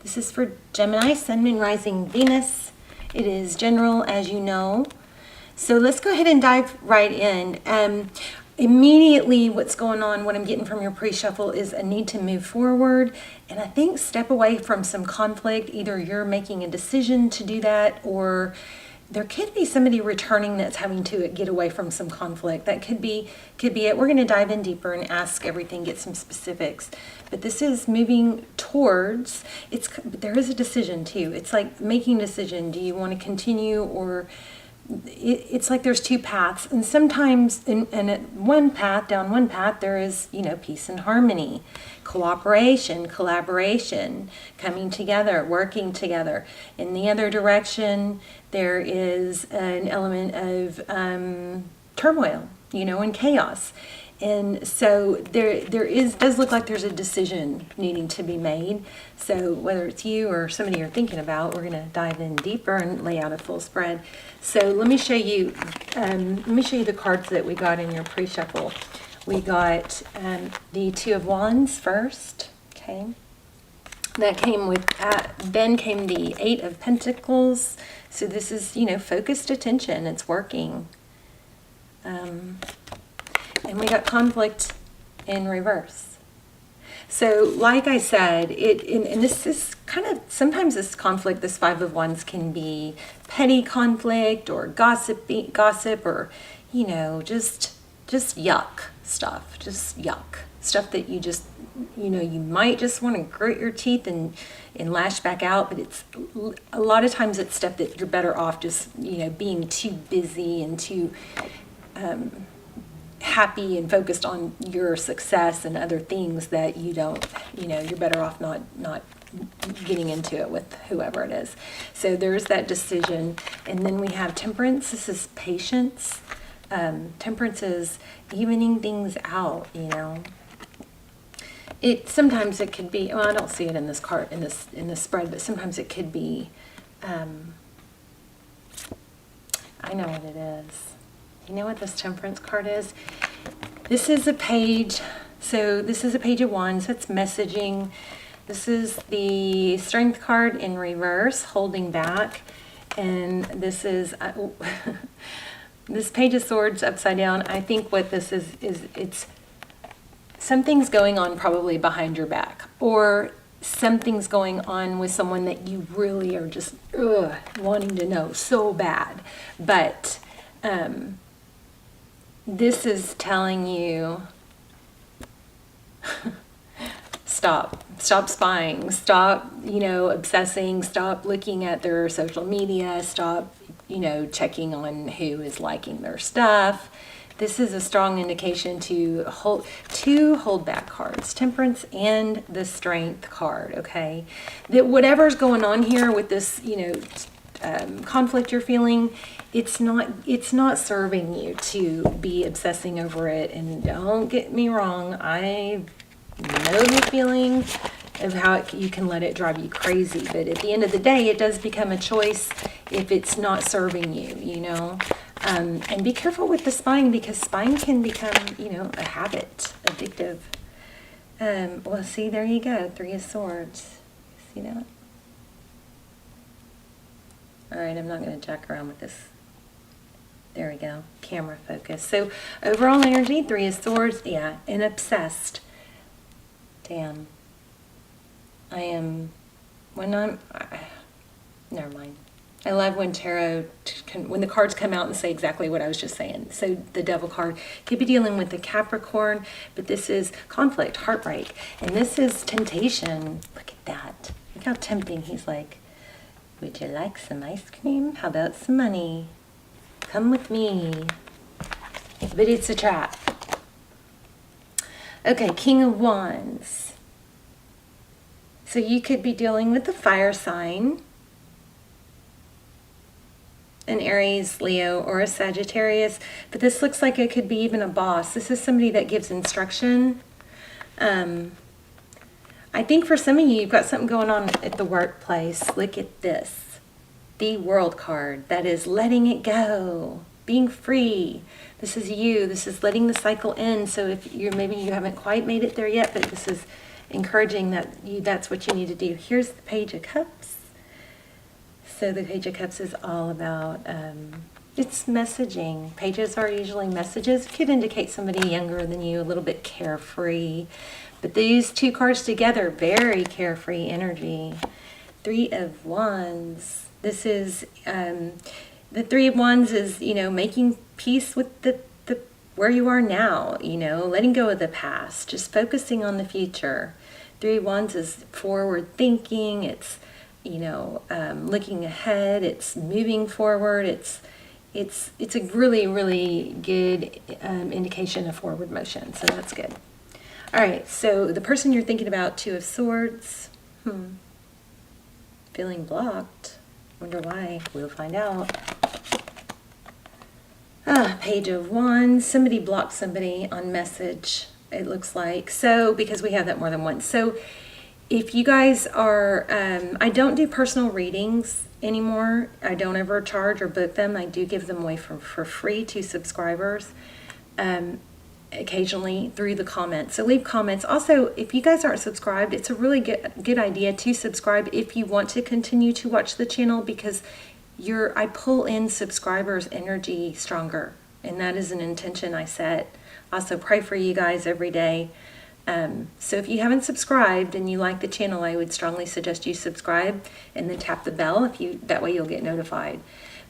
This is for Gemini, Sun, Moon, Rising, Venus. It is general, as you know. So let's go ahead and dive right in. Immediately what's going on, what I'm getting from your pre-shuffle is a need to move forward. And I think step away from some conflict. Either you're making a decision to do that, or there could be somebody returning that's having to get away from some conflict. That could be it. We're going to dive in deeper and ask everything, get some specifics. But this is moving towards, there is a decision too. It's like making a decision. Do you want to continue, or it's like there's two paths, and sometimes at one path, down one path, there is, peace and harmony, cooperation, collaboration, coming together, working together. In the other direction, there is an element of turmoil, and chaos. And so does look like there's a decision needing to be made. So whether it's you or somebody you're thinking about, we're going to dive in deeper and lay out a full spread. So let me show you the cards that we got in your pre-shuffle. We got the Two of Wands first. Okay. That came with, then came the Eight of Pentacles. So this is, focused attention. It's working. And we got conflict in reverse. So like I said, and this is kind of, sometimes this conflict, this Five of Wands, can be petty conflict or gossip, or, just yuck stuff, just yuck stuff that you just, you might just want to grit your teeth and lash back out, but it's a lot of times it's stuff that you're better off just, being too busy and too happy and focused on your success and other things that you don't, you're better off not getting into it with whoever it is. So there's that decision. And then we have Temperance. This is patience. Temperance is evening things out, Sometimes it could be, well, I don't see it in this card, in this spread, but sometimes it could be, I know what it is. You know what this Temperance card is? This is a page. So this is a Page of Wands. That's messaging. This is the Strength card in reverse, holding back. And this is this Page of Swords upside down. I think what this is it's something's going on probably behind your back, or something's going on with someone that you really are just wanting to know so bad. But this is telling you, stop spying, stop, obsessing, stop looking at their social media, stop, checking on who is liking their stuff. This is a strong indication to hold back cards, Temperance and the Strength card, okay? That whatever's going on here with this, conflict you're feeling, it's not serving you to be obsessing over it. And don't get me wrong, I know the feeling of how you can let it drive you crazy, but at the end of the day, it does become a choice if it's not serving you, and be careful with the spying, because spying can become, a habit, addictive. Well, see, there you go, Three of Swords. See that? All right, I'm not going to jack around with this. There we go. Camera focus. So overall energy, Three of Swords. Yeah, and obsessed. Damn. Never mind. I love when tarot, when the cards come out and say exactly what I was just saying. So the Devil card could be dealing with the Capricorn, but this is conflict, heartbreak. And this is temptation. Look at that. Look how tempting. He's like, would you like some ice cream? How about some money? Come with me. But it's a trap. Okay, King of Wands. So you could be dealing with the fire sign, an Aries, Leo, or a Sagittarius. But this looks like it could be even a boss. This is somebody that gives instruction. I think for some of you, you've got something going on at the workplace. Look at this. The World card. That is letting it go. Being free. This is you. This is letting the cycle end. So if maybe you haven't quite made it there yet, but this is encouraging that that's what you need to do. Here's the Page of Cups. So the Page of Cups is all about, it's messaging. Pages are usually messages. Could indicate somebody younger than you, a little bit carefree. But these two cards together, very carefree energy. Three of Wands. This is, the Three of Wands is, making peace with the where you are now, letting go of the past, just focusing on the future. Three of Wands is forward thinking. It's, looking ahead. It's moving forward. It's a really, really good indication of forward motion. So that's good. All right. So the person you're thinking about, Two of Swords. Feeling blocked. Wonder why. We'll find out. Page of Wands. Somebody blocked somebody on message, it looks like. So, because we have that more than once. So, if you guys are, I don't do personal readings anymore. I don't ever charge or book them. I do give them away for free to subscribers, occasionally through the comments. So leave comments. Also, if you guys aren't subscribed, it's a really good idea to subscribe if you want to continue to watch the channel, because I pull in subscribers' energy stronger, and that is an intention I set. Also pray for you guys every day. So if you haven't subscribed and you like the channel, I would strongly suggest you subscribe and then tap the bell that way you'll get notified.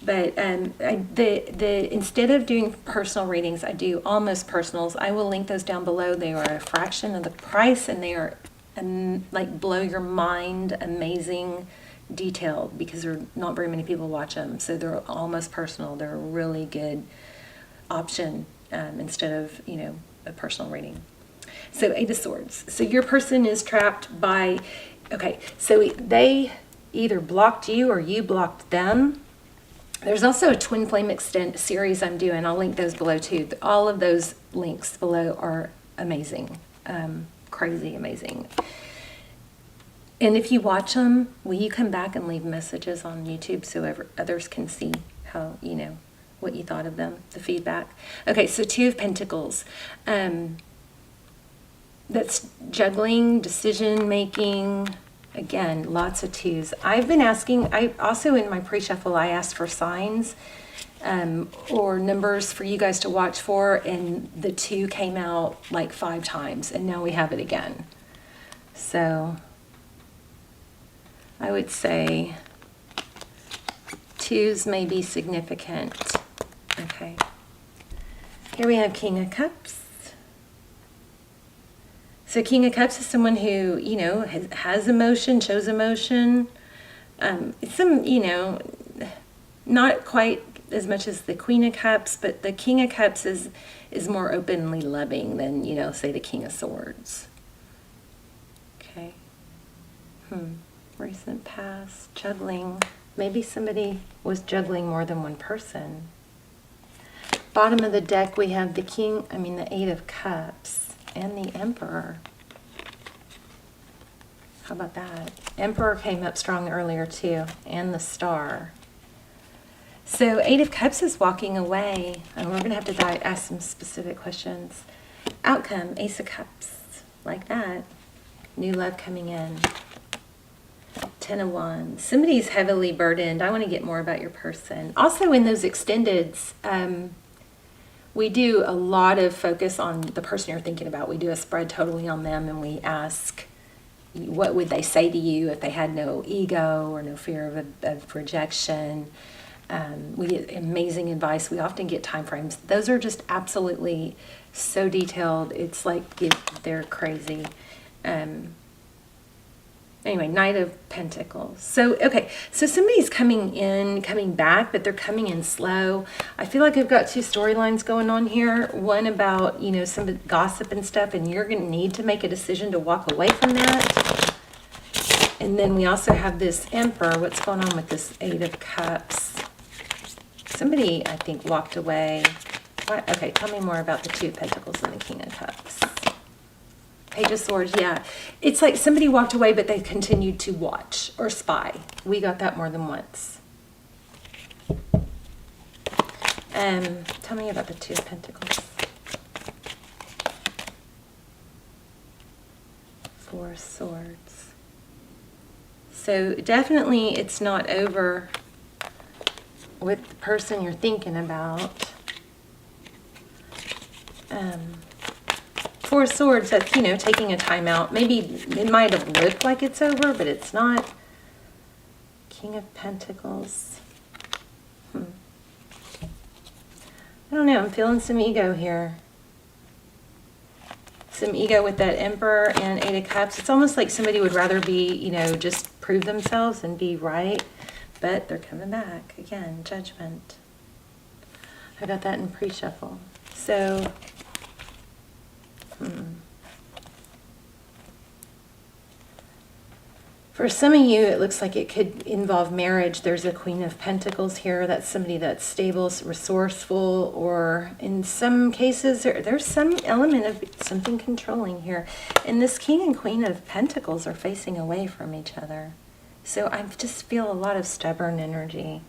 But instead of doing personal readings, I do almost personals. I will link those down below. They are a fraction of the price, and they are like blow your mind, amazing, detailed, because there are not very many people watch them. So they're almost personal. They're a really good option instead of a personal reading. So Eight of Swords. So your person is trapped by, so they either blocked you or you blocked them. There's also a Twin Flame Extend series I'm doing. I'll link those below too. All of those links below are amazing, crazy amazing. And if you watch them, will you come back and leave messages on YouTube so others can see how, what you thought of them, the feedback? Okay, so Two of Pentacles. That's juggling, decision making. Again, lots of twos. I've been asking, I also in my pre-shuffle, I asked for signs or numbers for you guys to watch for, and the two came out like 5 times, and now we have it again. So I would say twos may be significant. Okay. Here we have King of Cups. So King of Cups is someone who, has emotion, shows emotion. It's some, not quite as much as the Queen of Cups, but the King of Cups is more openly loving than, say the King of Swords. Okay. Recent past, juggling. Maybe somebody was juggling more than one person. Bottom of the deck, we have the Eight of Cups. And the Emperor. How about that? Emperor came up strong earlier too. And the Star. So Eight of Cups is walking away. And we're going to have to ask some specific questions. Outcome, Ace of Cups. Like that. New love coming in. 10 of Wands. Somebody's heavily burdened. I want to get more about your person. Also in those extendeds, we do a lot of focus on the person you're thinking about. We do a spread totally on them, and we ask, what would they say to you if they had no ego or no fear of rejection? We get amazing advice. We often get time frames. Those are just absolutely so detailed. It's like they're crazy. Anyway, Knight of Pentacles. So, so somebody's coming back, but they're coming in slow. I feel like I've got 2 storylines going on here. One about, some gossip and stuff, and you're going to need to make a decision to walk away from that. And then we also have this Emperor. What's going on with this Eight of Cups? Somebody, I think, walked away. What? Okay, tell me more about the Two of Pentacles and the King of Cups. Page of Swords, yeah. It's like somebody walked away, but they continued to watch or spy. We got that more than once. Tell me about the Two of Pentacles. Four of Swords. So definitely it's not over with the person you're thinking about. Four of Swords, that's, you know, taking a time out. Maybe it might have looked like it's over, but it's not. King of Pentacles. I don't know, I'm feeling some ego here. Some ego with that Emperor and Eight of Cups. It's almost like somebody would rather be, you know, just prove themselves and be right. But they're coming back. Again, Judgment. I got that in pre-shuffle. So, for some of you, it looks like it could involve marriage. There's a Queen of Pentacles here. That's somebody that's stable, resourceful, or in some cases, there's some element of something controlling here. And this King and Queen of Pentacles are facing away from each other. So I just feel a lot of stubborn energy.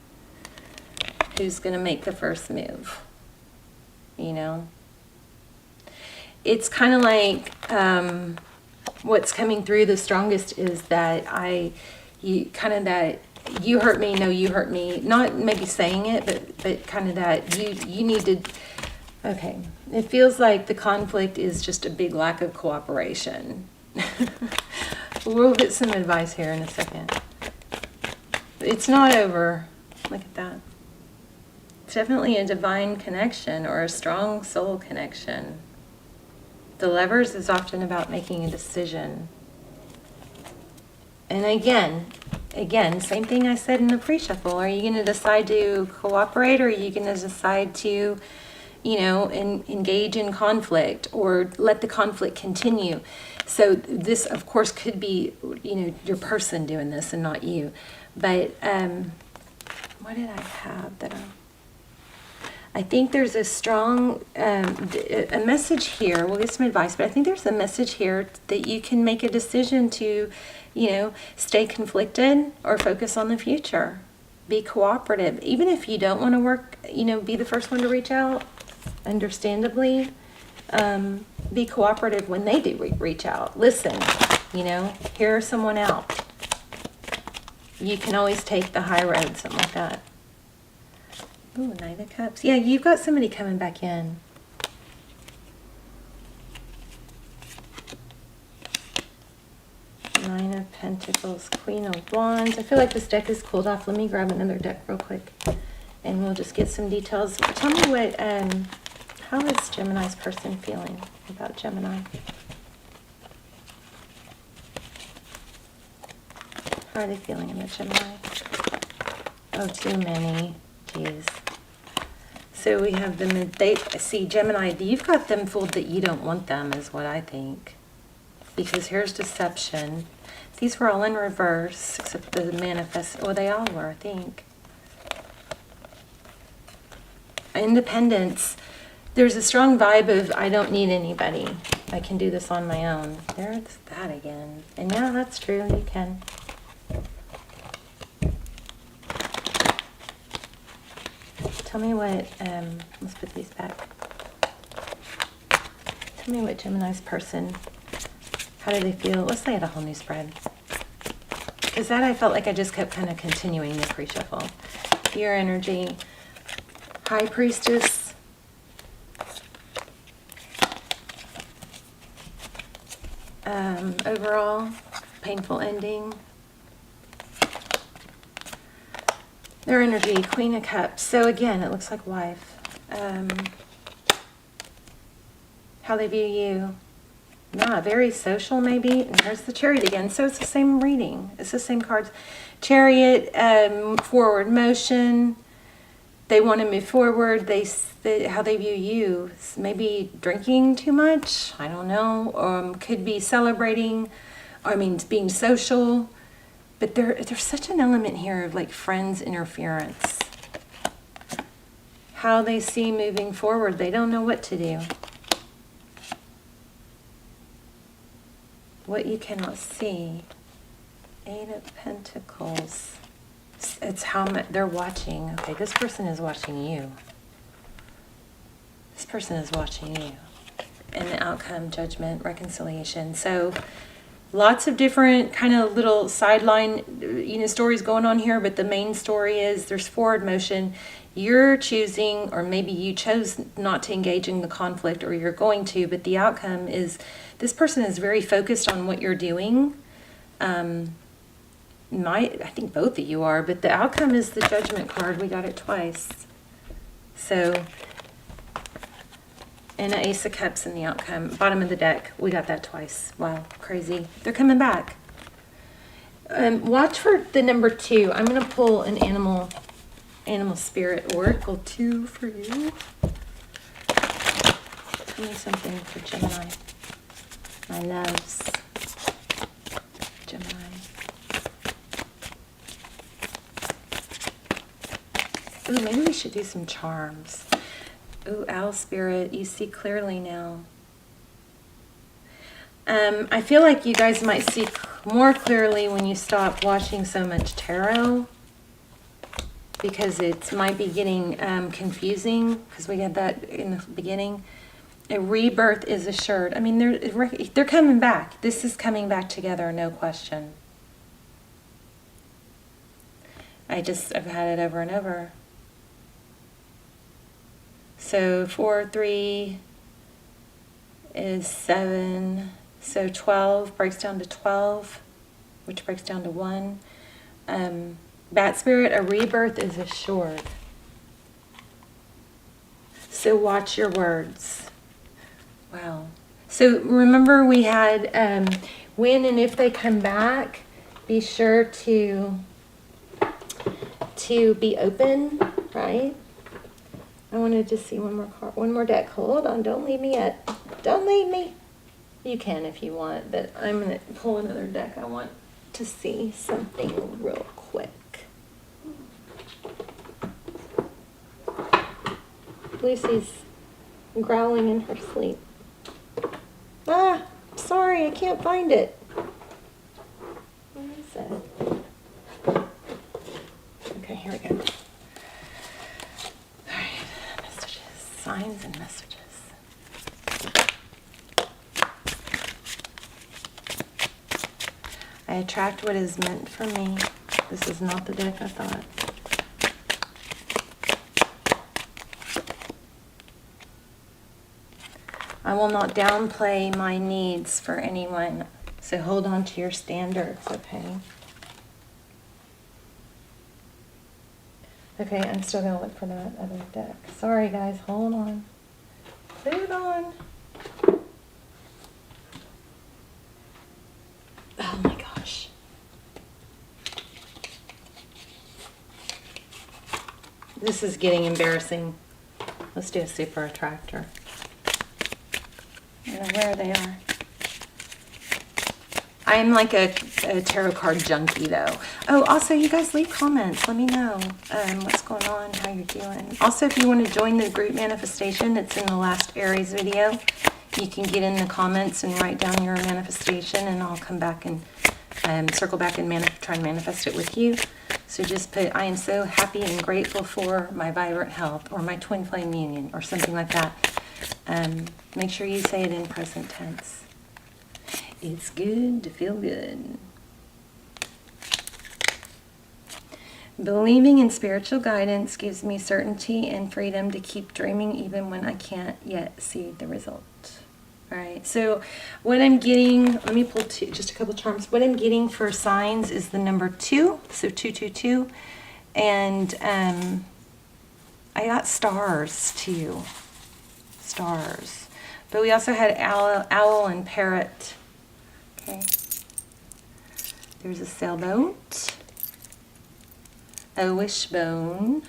Who's going to make the first move? You know? It's kind of like... what's coming through the strongest is that you hurt me, no, you hurt me. Not maybe saying it, but kind of that you need to, okay. It feels like the conflict is just a big lack of cooperation. We'll get some advice here in a second. It's not over. Look at that. It's definitely a divine connection or a strong soul connection. The Lovers is often about making a decision. And again, same thing I said in the pre-shuffle. Are you going to decide to cooperate, or are you going to decide to, you know, engage in conflict or let the conflict continue? So this, of course, could be, you know, your person doing this and not you. But what did I have that I think there's a strong a message here. We'll get some advice, but I think there's a message here that you can make a decision to, you know, stay conflicted or focus on the future. Be cooperative. Even if you don't want to work, you know, be the first one to reach out, understandably. Be cooperative when they do reach out. Listen, you know, hear someone out. You can always take the high road, something like that. Ooh, Nine of Cups. Yeah, you've got somebody coming back in. Nine of Pentacles, Queen of Wands. I feel like this deck is cooled off. Let me grab another deck real quick, and we'll just get some details. Tell me what, how is Gemini's person feeling about Gemini? How are they feeling about Gemini? Oh, too many. Jeez. So we have them, see, Gemini, you've got them fooled that you don't want them, is what I think. Because here's deception. These were all in reverse, except the manifest, oh, they all were, I think. Independence. There's a strong vibe of, I don't need anybody. I can do this on my own. There's that again. And yeah, that's true, you can. Tell me what, let's put these back. Tell me what Gemini's person, how do they feel? Let's lay out a whole new spread. Because that I felt like I just kept kind of continuing the pre-shuffle. Your energy, High Priestess. Overall, painful ending. Their energy, Queen of Cups. So again, it looks like wife. How they view you. Yeah, very social maybe. And there's the Chariot again. So it's the same reading. It's the same cards. Chariot, forward motion. They want to move forward. How they view you. Maybe drinking too much. I don't know. Could be celebrating. I mean, being social. But there's such an element here of like friends interference. How they see moving forward, they don't know what to do. What you cannot see. Eight of Pentacles. It's how much they're watching. Okay, this person is watching you. This person is watching you. And the outcome, judgment, reconciliation. So Lots of different kind of little sideline, you know, stories going on here, but the main story is there's forward motion. You're choosing, or maybe you chose not to engage in the conflict, or you're going to, but the outcome is this person is very focused on what you're doing. I think both of you are, but the outcome is the Judgment card. We got it twice. So, and an Ace of Cups in the outcome. Bottom of the deck, we got that twice. Wow, crazy. They're coming back. Watch for the number 2. I'm going to pull an animal spirit oracle 2 for you. Tell me something for Gemini. My loves. Gemini. Ooh, maybe we should do some charms. Ooh, owl spirit, you see clearly now. I feel like you guys might see more clearly when you stop watching so much tarot, because it might be getting confusing, because we had that in the beginning. A rebirth is assured. I mean, they're coming back. This is coming back together, no question. I've had it over and over. So 4, 3 is 7. So 12 breaks down to 12, which breaks down to 1. Bat spirit, a rebirth is assured. So watch your words. Wow. So remember we had when and if they come back, be sure to be open, right? I wanted to see one more card, one more deck. Hold on, don't leave me yet. Don't leave me. You can if you want, but I'm going to pull another deck. I want to see something real quick. Lucy's growling in her sleep. Ah, sorry, I can't find it. Where is it? Okay, here we go. All right, messages, signs and messages. I attract what is meant for me. This is not the deck I thought. I will not downplay my needs for anyone. So hold on to your standards, okay? Okay, I'm still going to look for that other deck. Sorry, guys. Hold on. Hold on. Oh, my gosh. This is getting embarrassing. Let's do a super attractor. I don't know where they are. I'm like a tarot card junkie, though. Oh, also, you guys leave comments. Let me know what's going on, how you're doing. Also, if you want to join the group manifestation, it's in the last Aries video. You can get in the comments and write down your manifestation, and I'll come back and circle back and try and manifest it with you. So just put, I am so happy and grateful for my vibrant health, or my twin flame union, or something like that. Make sure you say it in present tense. It's good to feel good. Believing in spiritual guidance gives me certainty and freedom to keep dreaming even when I can't yet see the result. All right, so what I'm getting, let me pull just a couple charms. What I'm getting for signs is the number 2, so 222. And I got stars too. Stars. But we also had owl and parrot. Okay. There's a sailboat. A wishbone.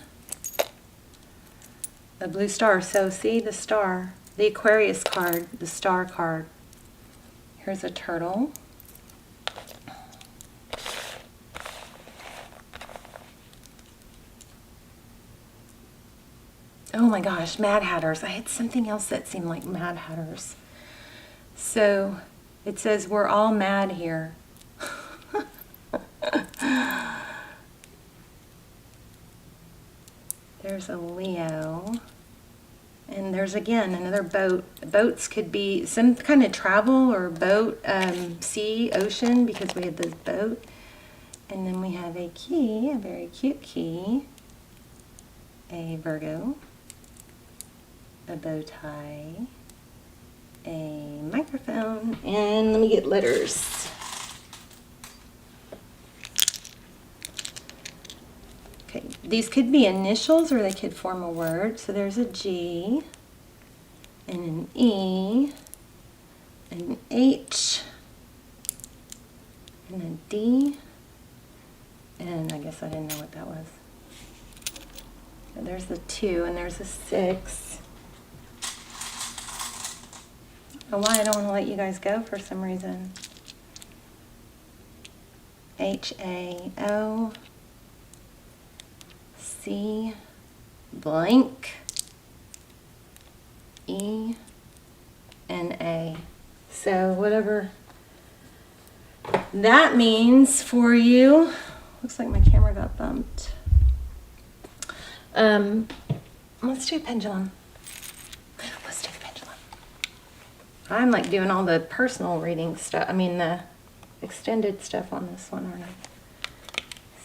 A blue star. So see the star. The Aquarius card. The star card. Here's a turtle. Oh my gosh, Mad Hatters. I had something else that seemed like Mad Hatters. So it says we're all mad here. There's a Leo. And there's again another boat. Boats could be some kind of travel or boat, sea, ocean, because we have this boat. And then we have a key, a very cute key, a Virgo, a bow tie, a microphone, and let me get letters. Okay, these could be initials or they could form a word. So there's a G, and an E, an H, and a D, and I guess I didn't know what that was. And there's a 2, and there's a 6. I don't know why I don't want to let you guys go for some reason. H-A-O. C, blank, E, and A. So whatever that means for you. Looks like my camera got bumped. Let's do a pendulum. Let's do the pendulum. I'm like doing all the personal reading stuff. I mean the extended stuff on this one, aren't I?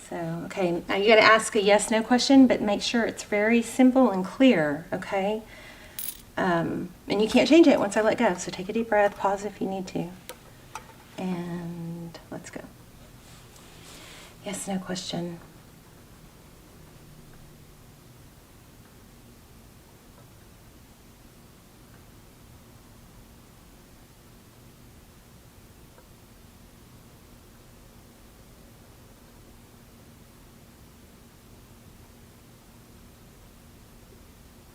So, okay, now you got to ask a yes/no question, but make sure it's very simple and clear, okay? And you can't change it once I let go, so take a deep breath, pause if you need to, and let's go. Yes/no question.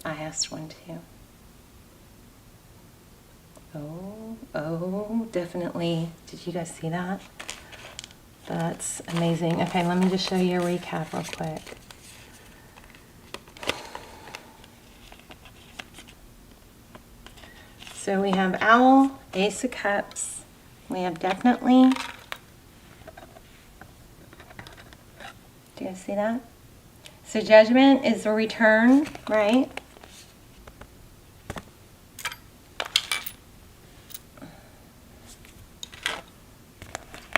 I asked one too. Oh, definitely. Did you guys see that? That's amazing. Okay, let me just show you a recap real quick. So we have Owl, Ace of Cups. We have definitely. Do you guys see that? So Judgment is a return, right?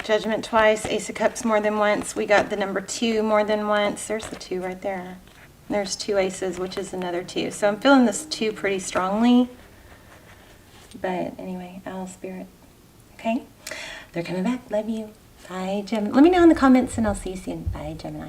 Judgment twice, Ace of Cups more than once. We got the number 2 more than once. There's the 2 right there. There's 2 aces, which is another 2. So I'm feeling this 2 pretty strongly. But anyway, Owl Spirit. Okay? They're coming back. Love you. Bye, Gemini. Let me know in the comments and I'll see you soon. Bye, Gemini.